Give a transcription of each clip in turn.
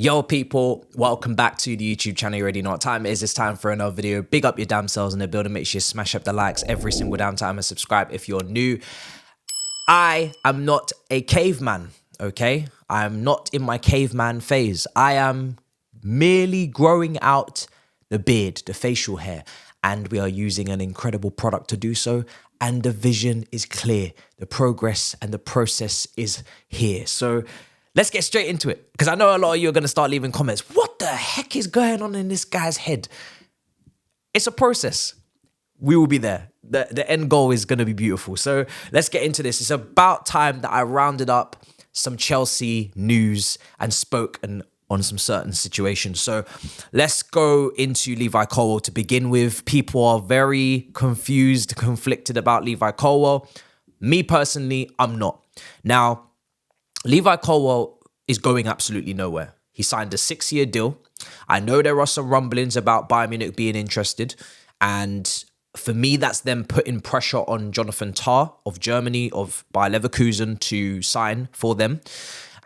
Yo people, welcome back to the YouTube channel. You already know what time it is. It's time for another video. Big up your damn selves in the building. Make sure you smash up the likes every single damn time and subscribe if you're new. I am not a caveman, okay? I am not in my caveman phase. I am merely growing out the beard, the facial hair, and we are using an incredible product to do so. And the vision is clear. The progress and the process is here. So let's get straight into it, because I know a lot of you are going to start leaving comments. What the heck is going on in this guy's head? It's a process. We will be there. The end goal is going to be beautiful. So let's get into this. It's about time that I rounded up some Chelsea news and spoke on some certain situations. So let's go into Levi Colwill to begin with. People are very confused, conflicted about Levi Colwill. Me personally, I'm not. Now, Levi Colwill is going absolutely nowhere. He signed a 6-year deal. I know there are some rumblings about Bayern Munich being interested. And for me, that's them putting pressure on Jonathan Tah of Germany, of Bayer Leverkusen, to sign for them.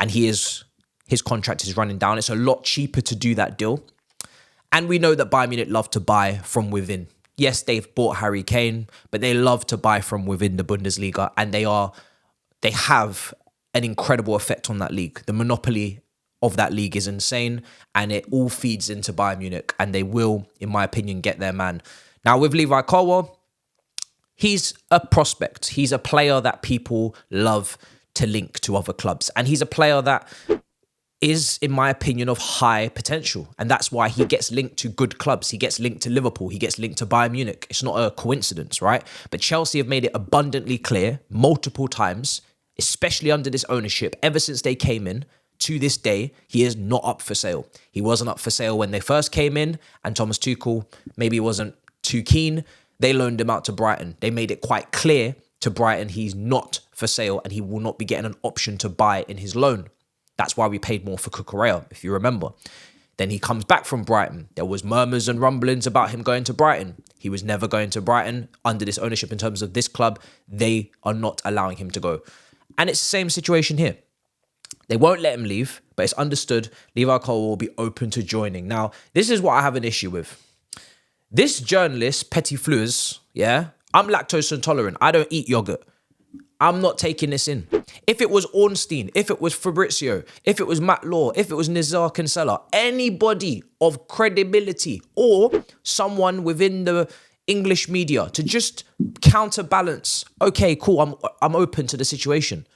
And his contract is running down. It's a lot cheaper to do that deal. And we know that Bayern Munich love to buy from within. Yes, they've bought Harry Kane, but they love to buy from within the Bundesliga. And they have an incredible effect on that league. The monopoly of that league is insane, and it all feeds into Bayern Munich, and they will, in my opinion, get their man. Now, with Levi Colwill, he's a prospect. He's a player that people love to link to other clubs, and he's a player that is, in my opinion, of high potential, and that's why he gets linked to good clubs. He gets linked to Liverpool. He gets linked to Bayern Munich. It's not a coincidence, right? But Chelsea have made it abundantly clear multiple times, especially under this ownership, ever since they came in, to this day, he is not up for sale. He wasn't up for sale when they first came in, and Thomas Tuchel maybe wasn't too keen. They loaned him out to Brighton. They made it quite clear to Brighton he's not for sale and he will not be getting an option to buy in his loan. That's why we paid more for Cucurella, if you remember. Then he comes back from Brighton. There was murmurs and rumblings about him going to Brighton. He was never going to Brighton under this ownership. In terms of this club, they are not allowing him to go. And it's the same situation here. They won't let him leave, but it's understood Levi Colwill will be open to joining. Now, this is what I have an issue with. This journalist, Petit Fleurs, yeah, I'm lactose intolerant. I don't eat yogurt. I'm not taking this in. If it was Ornstein, if it was Fabrizio, if it was Matt Law, if it was Nizar Kinsella, anybody of credibility or someone within the English media to just counterbalance, okay, cool, I'm open to the situation.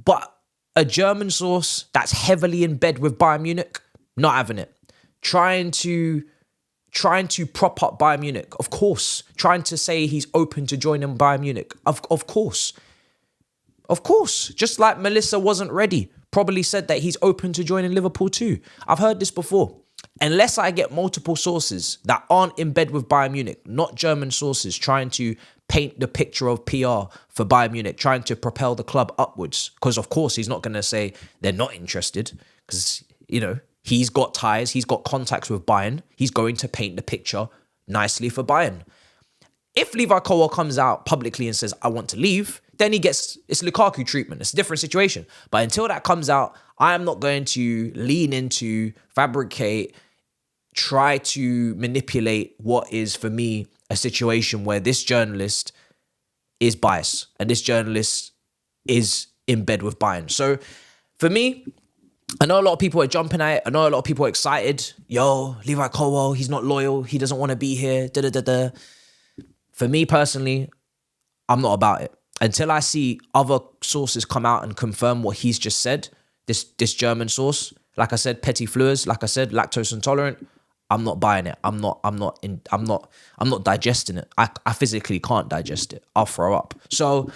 But a German source that's heavily in bed with Bayern Munich, not having it. Trying to prop up Bayern Munich, of course. Trying to say he's open to joining Bayern Munich, of course. Of course. Just like Melissa wasn't ready, probably said that he's open to joining Liverpool too. I've heard this before. Unless I get multiple sources that aren't in bed with Bayern Munich, not German sources, trying to paint the picture of PR for Bayern Munich, trying to propel the club upwards. Because, of course, he's not going to say they're not interested because, you know, he's got ties, he's got contacts with Bayern. He's going to paint the picture nicely for Bayern. If Levi Colwill comes out publicly and says, I want to leave, then it's Lukaku treatment. It's a different situation. But until that comes out, I am not going to lean into, fabricate, try to manipulate what is, for me, a situation where this journalist is biased and this journalist is in bed with Bayern. So for me, I know a lot of people are jumping at it. I know a lot of people are excited. Yo, Levi Colwill, he's not loyal. He doesn't want to be here. For me personally, I'm not about it. Until I see other sources come out and confirm what he's just said, this German source, like I said, Petit Fleurs, like I said, lactose intolerant, I'm not buying it. I'm not digesting it. I physically can't digest it. I'll throw up. So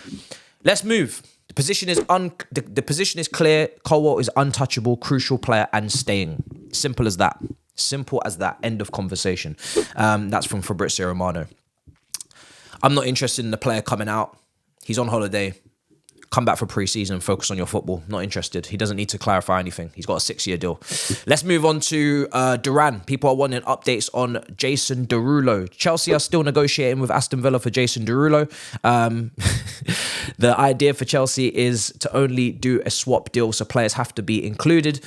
let's move. The position is clear. Colwill is untouchable, crucial player, and staying. Simple as that. Simple as that. End of conversation. That's from Fabrizio Romano. I'm not interested in the player coming out. He's on holiday. come back for pre-season and focus on your football. Not interested. He doesn't need to clarify anything. He's got a 6-year deal. Let's move on to Duran. People are wanting updates on Jason Derulo. Chelsea are still negotiating with Aston Villa for Jason Derulo. The idea for Chelsea is to only do a swap deal, so players have to be included.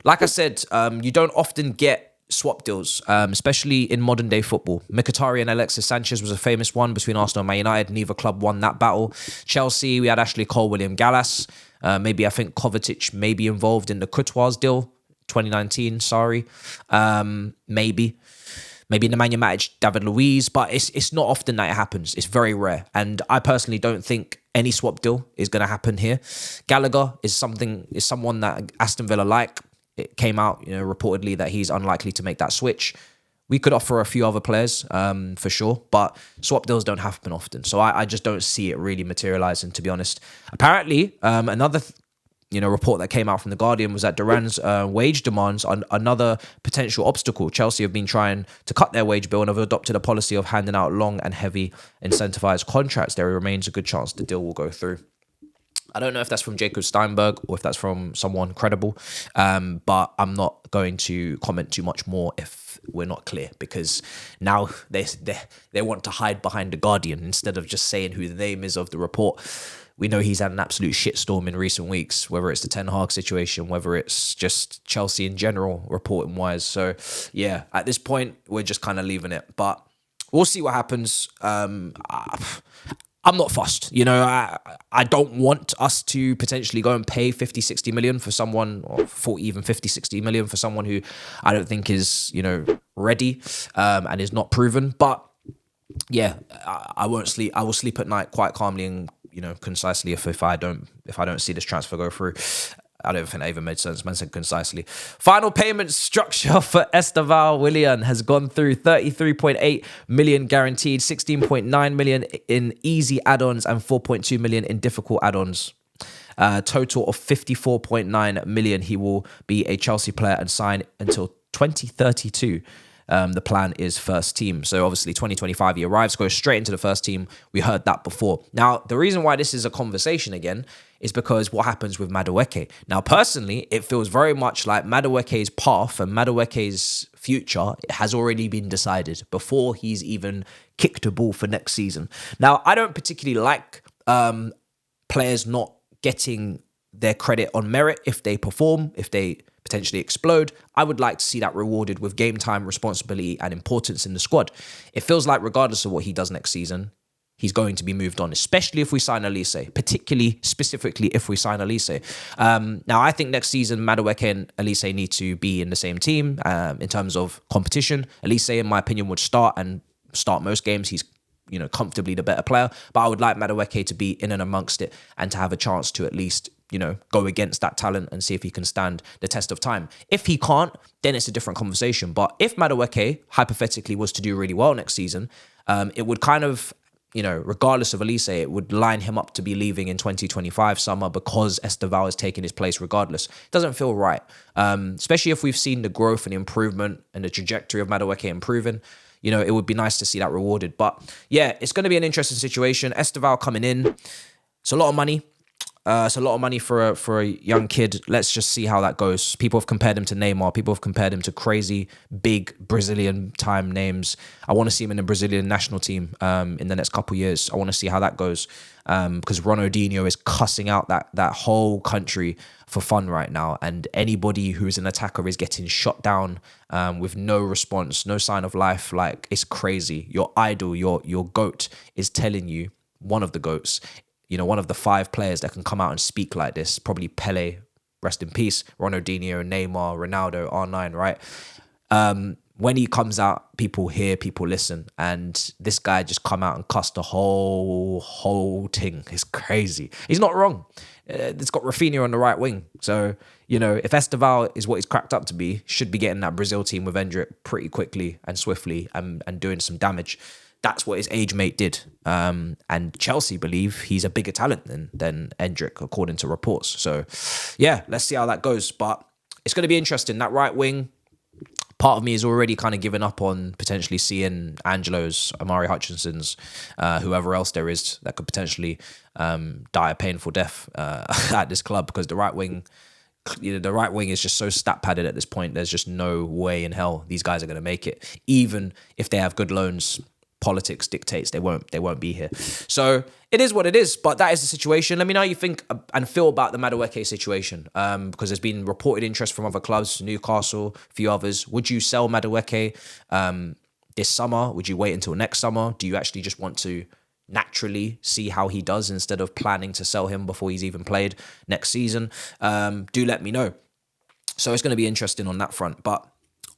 Like I said, you don't often get swap deals, especially in modern day football. Mkhitaryan and Alexis Sanchez was a famous one between Arsenal and Man United. Neither club won that battle. Chelsea, we had Ashley Cole, William Gallas. Maybe I think Kovacic may be involved in the Courtois deal, 2019. Sorry, maybe Nemanja Matic, David Luiz, but it's not often that it happens. It's very rare, and I personally don't think any swap deal is going to happen here. Gallagher is someone that Aston Villa like. It came out, reportedly that he's unlikely to make that switch. We could offer a few other players, for sure, but swap deals don't happen often. So I just don't see it really materializing, to be honest. Apparently, another report that came out from The Guardian was that Duran's wage demands are another potential obstacle. Chelsea have been trying to cut their wage bill and have adopted a policy of handing out long and heavy incentivized contracts. There remains a good chance the deal will go through. I don't know if that's from Jacob Steinberg or if that's from someone credible, but I'm not going to comment too much more if we're not clear, because now they want to hide behind The Guardian instead of just saying who the name is of the report. We know he's had an absolute shitstorm in recent weeks, whether it's the Ten Hag situation, whether it's just Chelsea in general, reporting wise. So yeah, at this point, we're just kind of leaving it, but we'll see what happens. I'm not fussed. I don't want us to potentially go and pay 50, 60 million for someone, or 40, even 50, 60 million for someone who I don't think is, ready and is not proven. But yeah, I won't sleep. I will sleep at night quite calmly and, concisely if I don't see this transfer go through. I don't think that even made sense. Man said concisely. Final payment structure for Estêvão Willian has gone through. 33.8 million guaranteed, 16.9 million in easy add-ons and 4.2 million in difficult add-ons. Total of 54.9 million. He will be a Chelsea player and sign until 2032. The plan is first team. So obviously 2025 he arrives, goes straight into the first team. We heard that before. Now, the reason why this is a conversation again is because what happens with Madueke. Now, personally, it feels very much like Madueke's path and Madueke's future has already been decided before he's even kicked a ball for next season. Now, I don't particularly like players not getting their credit on merit if they perform, if they potentially explode. I would like to see that rewarded with game time, responsibility, and importance in the squad. It feels like regardless of what he does next season, he's going to be moved on, especially if we sign Olise, specifically if we sign Olise. Now, I think next season, Madueke and Olise need to be in the same team in terms of competition. Olise, in my opinion, would start most games. He's comfortably the better player, but I would like Madueke to be in and amongst it and to have a chance to at least go against that talent and see if he can stand the test of time. If he can't, then it's a different conversation. But if Madueke hypothetically was to do really well next season, it would kind of, regardless of Olise, it would line him up to be leaving in 2025 summer because Estêvão is taking his place regardless. It doesn't feel right, especially if we've seen the growth and the improvement and the trajectory of Madueke improving. It would be nice to see that rewarded. But yeah, it's going to be an interesting situation. Estêvão coming in. It's a lot of money. It's a lot of money for a young kid. Let's just see how that goes. People have compared him to Neymar. People have compared him to crazy, big Brazilian time names. I want to see him in the Brazilian national team in the next couple of years. I want to see how that goes because Ronaldinho is cussing out that whole country for fun right now. And anybody who's an attacker is getting shot down with no response, no sign of life. Like, it's crazy. Your idol, your GOAT is telling you, one of the GOATs, one of the 5 players that can come out and speak like this, probably Pele, rest in peace, Ronaldinho, Neymar, Ronaldo, R9, right? When he comes out, people hear, people listen. And this guy just come out and cuss the whole thing. It's crazy. He's not wrong. It's got Rafinha on the right wing. So, if Estêvão is what he's cracked up to be, should be getting that Brazil team with Endrick pretty quickly and swiftly and doing some damage. That's what his age mate did. And Chelsea believe he's a bigger talent than Endrick, according to reports. So, yeah, let's see how that goes. But it's going to be interesting. That right wing, part of me is already kind of given up on potentially seeing Angelo's, Amari Hutchinson's, whoever else there is that could potentially die a painful death at this club, because the right wing is just so stat padded at this point. There's just no way in hell these guys are going to make it. Even if they have good loans, politics dictates they won't be here. So it is what it is, but that is the situation. Let me know how you think and feel about the Mudryk situation, because there's been reported interest from other clubs, Newcastle, a few others. Would you sell Mudryk this summer? Would you wait until next summer? Do you actually just want to naturally see how he does instead of planning to sell him before he's even played next season? Do let me know. So it's going to be interesting on that front, but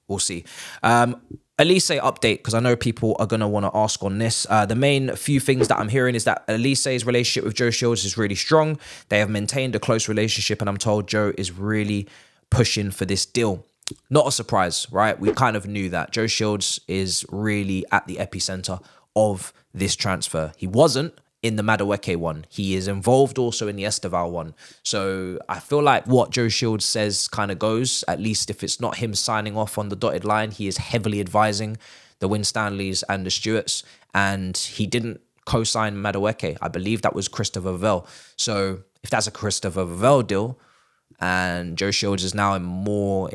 we'll see. Olise update, because I know people are going to want to ask on this. The main few things that I'm hearing is that Olise's relationship with Joe Shields is really strong. They have maintained a close relationship, and I'm told Joe is really pushing for this deal. Not a surprise, right? We kind of knew that. Joe Shields is really at the epicenter of this transfer. He wasn't in the Mudryk one. He is involved also in the Estêvão one. So I feel like what Joe Shields says kind of goes, at least if it's not him signing off on the dotted line. He is heavily advising the Winstanleys and the Stewarts, and he didn't co-sign Mudryk. I believe that was Christopher Vell. So if that's a Christopher Vell deal, and Joe Shields is now more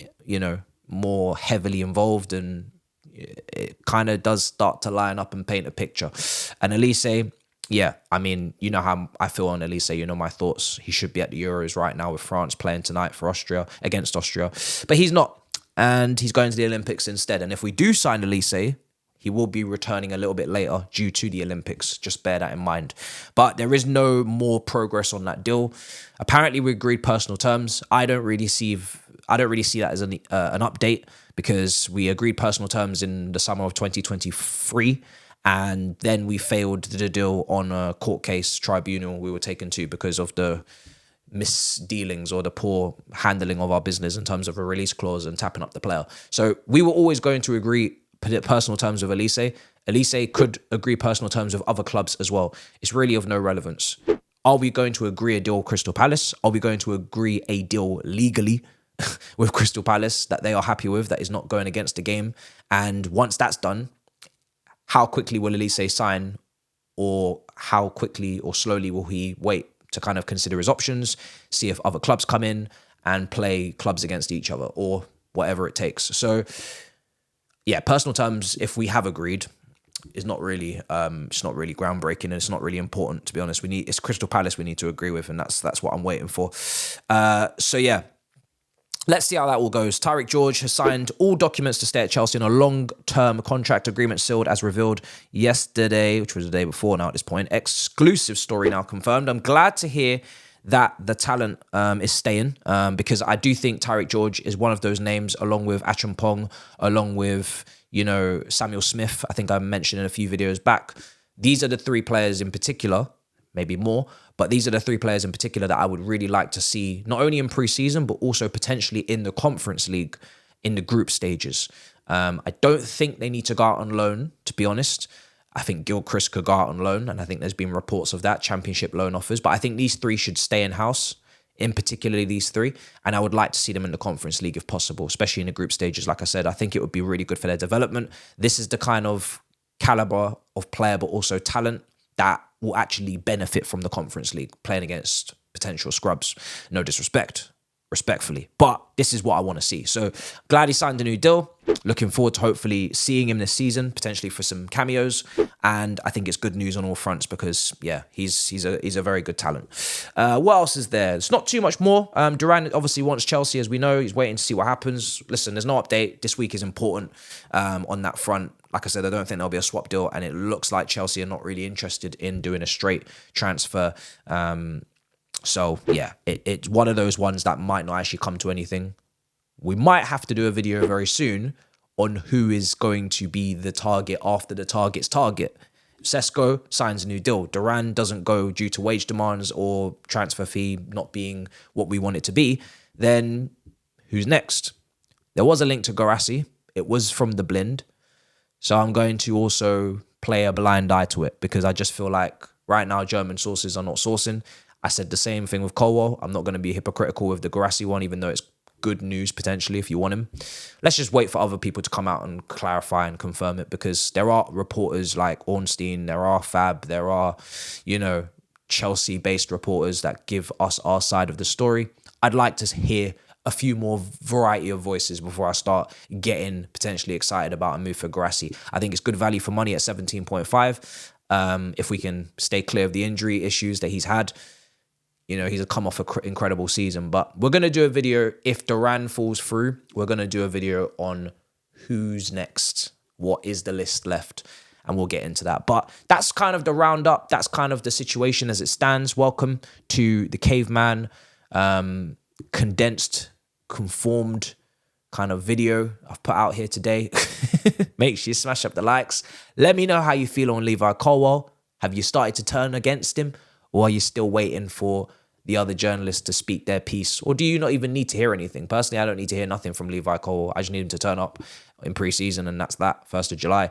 heavily involved, and it kind of does start to line up and paint a picture. And Olise, yeah, I mean, you know how I feel on Olise. You know my thoughts. He should be at the Euros right now with France playing tonight for Austria, against Austria. But he's not. And he's going to the Olympics instead. And if we do sign Olise, he will be returning a little bit later due to the Olympics. Just bear that in mind. But there is no more progress on that deal. Apparently, we agreed personal terms. I don't really see that as an update, because we agreed personal terms in the summer of 2023. And then we failed the deal on a court case tribunal we were taken to because of the misdealings or the poor handling of our business in terms of a release clause and tapping up the player. So we were always going to agree personal terms with Olise. Olise could agree personal terms with other clubs as well. It's really of no relevance. Are we going to agree a deal with Crystal Palace? Are we going to agree a deal legally with Crystal Palace that they are happy with, that is not going against the game? And once that's done, how quickly will Olise sign, or how quickly or slowly will he wait to kind of consider his options, see if other clubs come in and play clubs against each other, or whatever it takes. So yeah, personal terms, if we have agreed, is not really it's not really groundbreaking, and it's not really important, to be honest. It's Crystal Palace we need to agree with, and that's what I'm waiting for. So yeah, let's see how that all goes. Tyrique George has signed all documents to stay at Chelsea on a long-term contract agreement, sealed as revealed yesterday, which was the day before now at this point. Exclusive story now confirmed. I'm glad to hear that the talent is staying, because I do think Tyrique George is one of those names, along with Achampong, along with, Samuel Smith. I think I mentioned in a few videos back. These are the three players in particular, maybe more, but these are the three players in particular that I would really like to see, not only in pre-season, but also potentially in the Conference League, in the group stages. I don't think they need to go out on loan, to be honest. I think Gilchrist could go out on loan, and I think there's been reports of that, championship loan offers. But I think these three should stay in-house, in particularly these three. And I would like to see them in the Conference League if possible, especially in the group stages. Like I said, I think it would be really good for their development. This is the kind of caliber of player, but also talent that will actually benefit from the Conference League, playing against potential scrubs. No disrespect, respectfully. But this is what I want to see. So glad he signed a new deal. Looking forward to hopefully seeing him this season, potentially for some cameos. And I think it's good news on all fronts because, yeah, he's a very good talent. What else is there? It's not too much more. Duran obviously wants Chelsea, as we know. He's waiting to see what happens. Listen, there's no update. This week is important on that front. Like I said, I don't think there'll be a swap deal, and it looks like Chelsea are not really interested in doing a straight transfer. So, yeah, it's one of those ones that might not actually come to anything. We might have to do a video very soon on who is going to be the target after the target's target. Sesko signs a new deal. Duran doesn't go due to wage demands or transfer fee not being what we want it to be. Then who's next? There was a link to Guirassy. It was from the Blind. So I'm going to also play a blind eye to it because I just feel like right now German sources are not sourcing. I said the same thing with Colwill. I'm not going to be hypocritical with the Guirassy one, even though it's good news potentially if you want him. Let's just wait for other people to come out and clarify and confirm it, because there are reporters like Ornstein, there are Fab, there are, you know, Chelsea-based reporters that give us our side of the story. I'd like to hear a few more variety of voices before I start getting potentially excited about a move for Guirassy. I think it's good value for money at 17.5. If we can stay clear of the injury issues that he's had. You know, he's come off an incredible season. But we're going to do a video, if Duran falls through, we're going to do a video on who's next, what is the list left, and we'll get into that. But that's kind of the roundup. That's kind of the situation as it stands. Welcome to the Caveman condensed, conformed kind of video I've put out here today. Make sure you smash up the likes. Let me know how you feel on Levi Colwill. Have you started to turn against him, or are you still waiting for the other journalists to speak their piece? Or do you not even need to hear anything? Personally, I don't need to hear nothing from Levi Colwill. I just need him to turn up in pre-season, and that's that, 1st of July.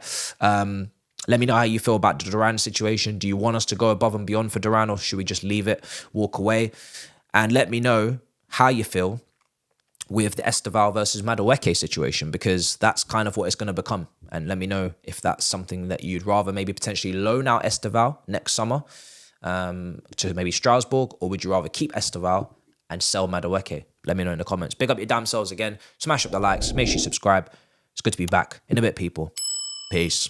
Let me know how you feel about the Duran situation. Do you want us to go above and beyond for Duran, or should we just leave it, walk away? And let me know how you feel with the Estêvão versus Mudryk situation, because that's kind of what it's going to become. And let me know if that's something that you'd rather maybe potentially loan out Estêvão next summer to maybe Strasbourg, or would you rather keep Estêvão and sell Mudryk? Let me know in the comments. Big up your damn selves again. Smash up the likes. Make sure you subscribe. It's good to be back. In a bit, people. Peace.